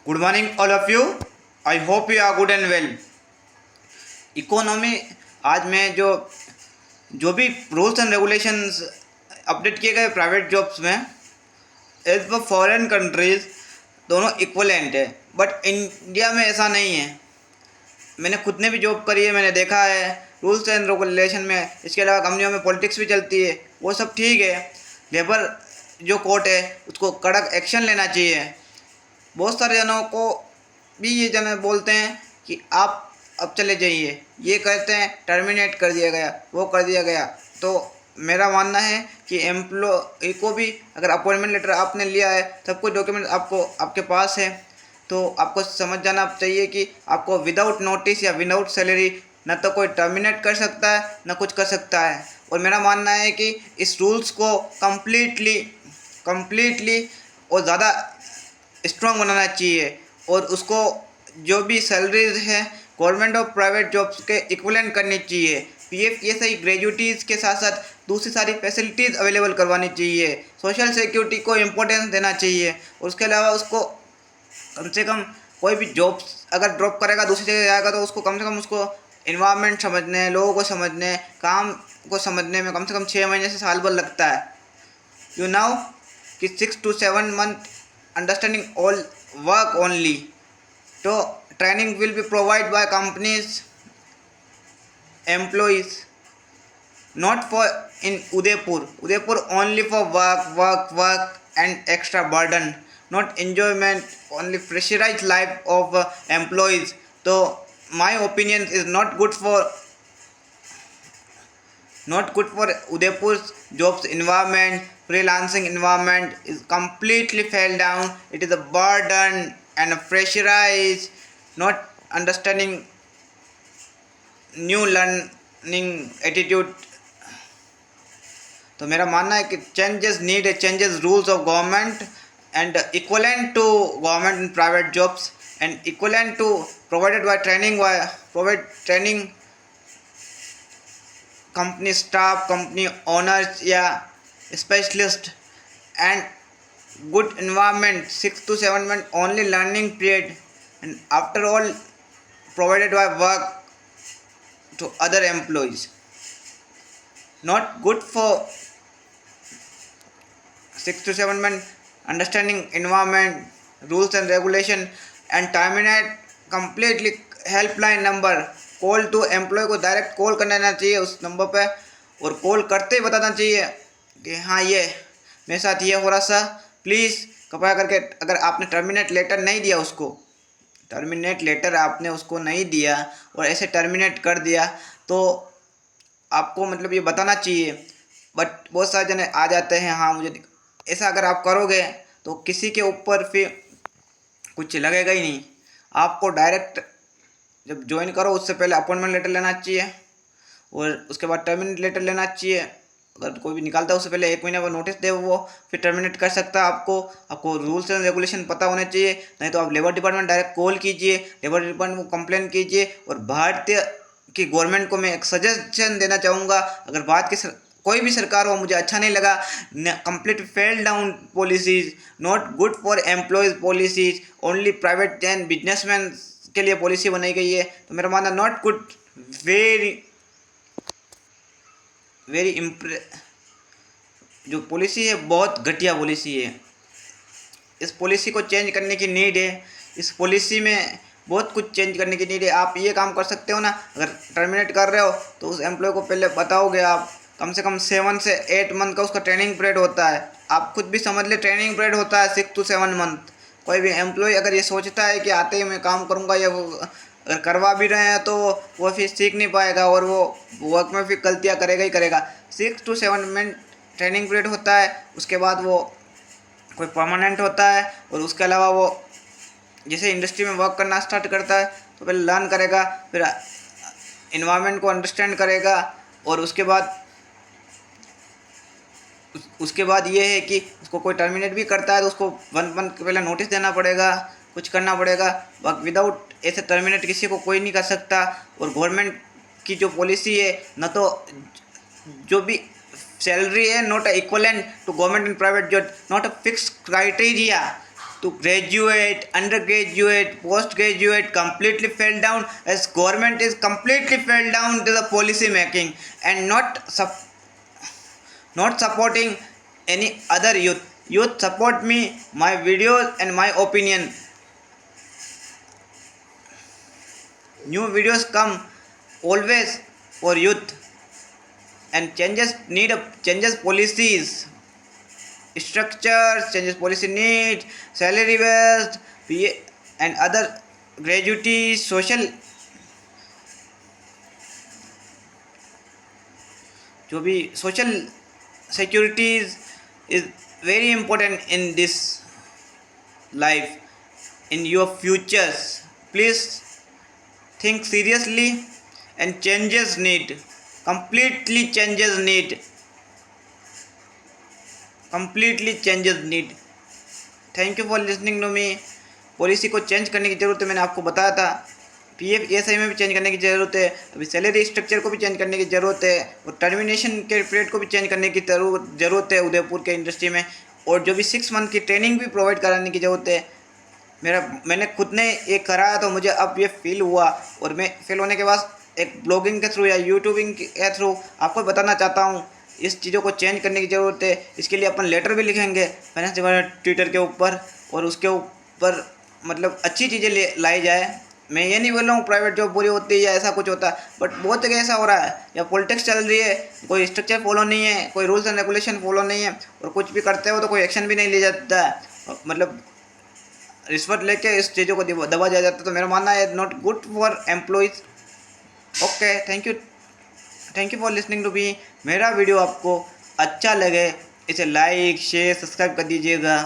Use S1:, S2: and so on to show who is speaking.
S1: Good morning, all of you. I hope you are good and well. Economy आज मैं जो भी rules and regulations update किए गए प्राइवेट जॉब्स में एज पर फॉरेन कंट्रीज दोनों इक्वलेंट है, बट इंडिया में ऐसा नहीं है। मैंने खुद ने भी जॉब करी है, मैंने देखा है रूल्स एंड रेगुलेशन में। इसके अलावा कंपनियों में पॉलिटिक्स भी चलती है, वो सब ठीक है। लेबर जो कोर्ट है उसको कड़क एक्शन लेना चाहिए। बहुत सारे जनों को भी ये जन बोलते हैं कि आप अब चले जाइए, ये कहते हैं टर्मिनेट कर दिया गया, वो कर दिया गया। तो मेरा मानना है कि एम्प्लॉय को भी अगर अपॉइंटमेंट लेटर आपने लिया है, सब कुछ डॉक्यूमेंट आपके पास है, तो आपको समझ जाना चाहिए कि आपको विदाउट नोटिस या विदाउट सैलरी न तो कोई टर्मिनेट कर सकता है न कुछ कर सकता है। और मेरा मानना है कि इस रूल्स को कम्प्लीटली और ज़्यादा स्ट्रॉन्ग बनाना चाहिए, और उसको जो भी सैलरीज है गवर्नमेंट और प्राइवेट जॉब्स के इक्विवेलेंट करनी चाहिए। पीएफ ईएसआई ग्रेजुएटीज़ के साथ साथ दूसरी सारी फैसिलिटीज़ अवेलेबल करवानी चाहिए। सोशल सिक्योरिटी को इम्पोर्टेंस देना चाहिए। और उसके अलावा उसको कम से कम कोई भी जॉब अगर ड्रॉप करेगा दूसरी जगह जाएगा तो उसको कम से कम उसको इन्वायरमेंट समझने, लोगों को समझने, काम को समझने में कम से कम 6 महीने से साल भर लगता है। यू नाउ कि 6 to 7 month understanding all work only. So training will be provided by companies employees, not for in Udaipur only for work and extra burden, not enjoyment, only pressurized life of employees. So my opinion is not good for Udaipur's jobs environment. Freelancing environment is completely fell down. It is a burden and a pressurized, not understanding new learning attitude. तो मेरा मानना है कि changes rules of government and equivalent to government and private jobs and equivalent to provided by provide training company staff, company owners या specialist, and good environment 6 to 7 month only learning period, and after all provided by work to other employees. Not good for 6 to 7 month understanding environment, rules and regulation, and terminate completely helpline number. Call to employ को direct call करना चाहिए उस number पे, और call करते ही बताना चाहिए कि हाँ ये मेरे साथ ये हो रहा सा, प्लीज़ कृपया करके। अगर आपने टर्मिनेट लेटर नहीं दिया और ऐसे टर्मिनेट कर दिया तो आपको मतलब ये बताना चाहिए। बट बहुत सारे जने आ जाते हैं, हाँ मुझे ऐसा अगर आप करोगे तो किसी के ऊपर फिर कुछ लगेगा ही नहीं। आपको डायरेक्ट जब ज्वाइन करो उससे पहले अपॉइंटमेंट लेटर लेना चाहिए, और उसके बाद टर्मिनेट लेटर लेना चाहिए। अगर कोई भी निकालता है उससे पहले 1 महीने का नोटिस दे, वो फिर टर्मिनेट कर सकता है। आपको रूल्स एंड रेगुलेशन पता होने चाहिए, नहीं तो आप लेबर डिपार्टमेंट डायरेक्ट कॉल कीजिए, लेबर डिपार्टमेंट को कंप्लेन कीजिए। और भारतीय की गवर्नमेंट को मैं एक सजेशन देना चाहूँगा, अगर भारत की कोई भी सरकार हो, मुझे अच्छा नहीं लगा। Complete fell down policies, not good for employees policies, only private and businessman के लिए पॉलिसी बनाई गई है। तो मेरा मानना नॉट गुड, वेरी जो पॉलिसी है बहुत घटिया पॉलिसी है। इस पॉलिसी को चेंज करने की नीड है। इस पॉलिसी में बहुत कुछ चेंज करने की नीड है। आप ये काम कर सकते हो ना, अगर टर्मिनेट कर रहे हो तो उस एम्प्लॉय को पहले बताओगे आप, कम से कम 7 से 8 मंथ का उसका ट्रेनिंग पीरियड होता है। आप खुद भी समझ ले, ट्रेनिंग पीरियड होता है 6 to 7 मंथ। कोई भी एम्प्लॉय अगर ये सोचता है कि आते ही मैं काम करूँगा, या वो अगर करवा भी रहे हैं तो वो फिर सीख नहीं पाएगा और वो वर्क में फिर गलतियाँ करेगा ही करेगा। 6 to 7 मंथ ट्रेनिंग पीरियड होता है, उसके बाद वो कोई परमानेंट होता है। और उसके अलावा वो जैसे इंडस्ट्री में वर्क करना स्टार्ट करता है तो पहले लर्न करेगा, फिर इन्वायरमेंट को अंडरस्टैंड करेगा, और उसके बाद ये है कि उसको कोई टर्मिनेट भी करता है तो उसको 1 मंथ पहले नोटिस देना पड़ेगा, कुछ करना पड़ेगा। विदाउट ऐसे टर्मिनेट किसी को कोई नहीं कर सकता। और गवर्नमेंट की जो पॉलिसी है, न तो जो भी सैलरी है not equivalent to government and private job, not a fixed criteria to graduate, undergraduate, postgraduate completely fell down, as government is completely fell down to the policy making and not supporting any other youth. Youth support me, my videos and my opinion. New videos come always for youth, and changes policies, structures, changes policy needs, salary based and other gratuity, social, जो भी social securities is very important in this life, in your futures. Please think seriously, and changes need, completely changes need, completely changes need. Thank you for listening to me. Policy को change करने की ज़रूरत है, मैंने आपको बताया था। PF ESI में भी चेंज करने की ज़रूरत है, अभी सैलरी स्ट्रक्चर को भी चेंज करने की ज़रूरत है, और टर्मिनेशन के पीरियड को भी चेंज करने की ज़रूरत है उदयपुर के इंडस्ट्री में, और जो भी 6 मंथ की ट्रेनिंग भी प्रोवाइड कराने की ज़रूरत है। मैंने खुद ने ये कराया तो मुझे अब ये फील हुआ, और मैं फील होने के बाद एक ब्लॉगिंग के थ्रू या यूट्यूबिंग के थ्रू आपको बताना चाहता हूँ इस चीज़ों को चेंज करने की ज़रूरत है। इसके लिए अपन लेटर भी लिखेंगे फाइनेंस डिपार्टमेंट ट्विटर के ऊपर, और उसके ऊपर मतलब अच्छी चीज़ें लाई जाए। मैं ये नहीं बोल रहा हूँ प्राइवेट जॉब बुरी होती है या ऐसा कुछ होता, बट बहुत जगह ऐसा हो रहा है, या पॉलिटिक्स चल रही है, कोई स्ट्रक्चर फॉलो नहीं है, कोई रूल्स एंड रेगुलेशन फॉलो नहीं है, और कुछ भी करते हो तो कोई एक्शन भी नहीं लिया जाता है, मतलब रिश्वत लेके इस चीज़ों को दबा दिया जाता है। तो मेरा मानना है not good for employees. Okay, thank you for listening to me. मेरा वीडियो आपको अच्छा लगे इसे लाइक शेयर सब्सक्राइब कर दीजिएगा।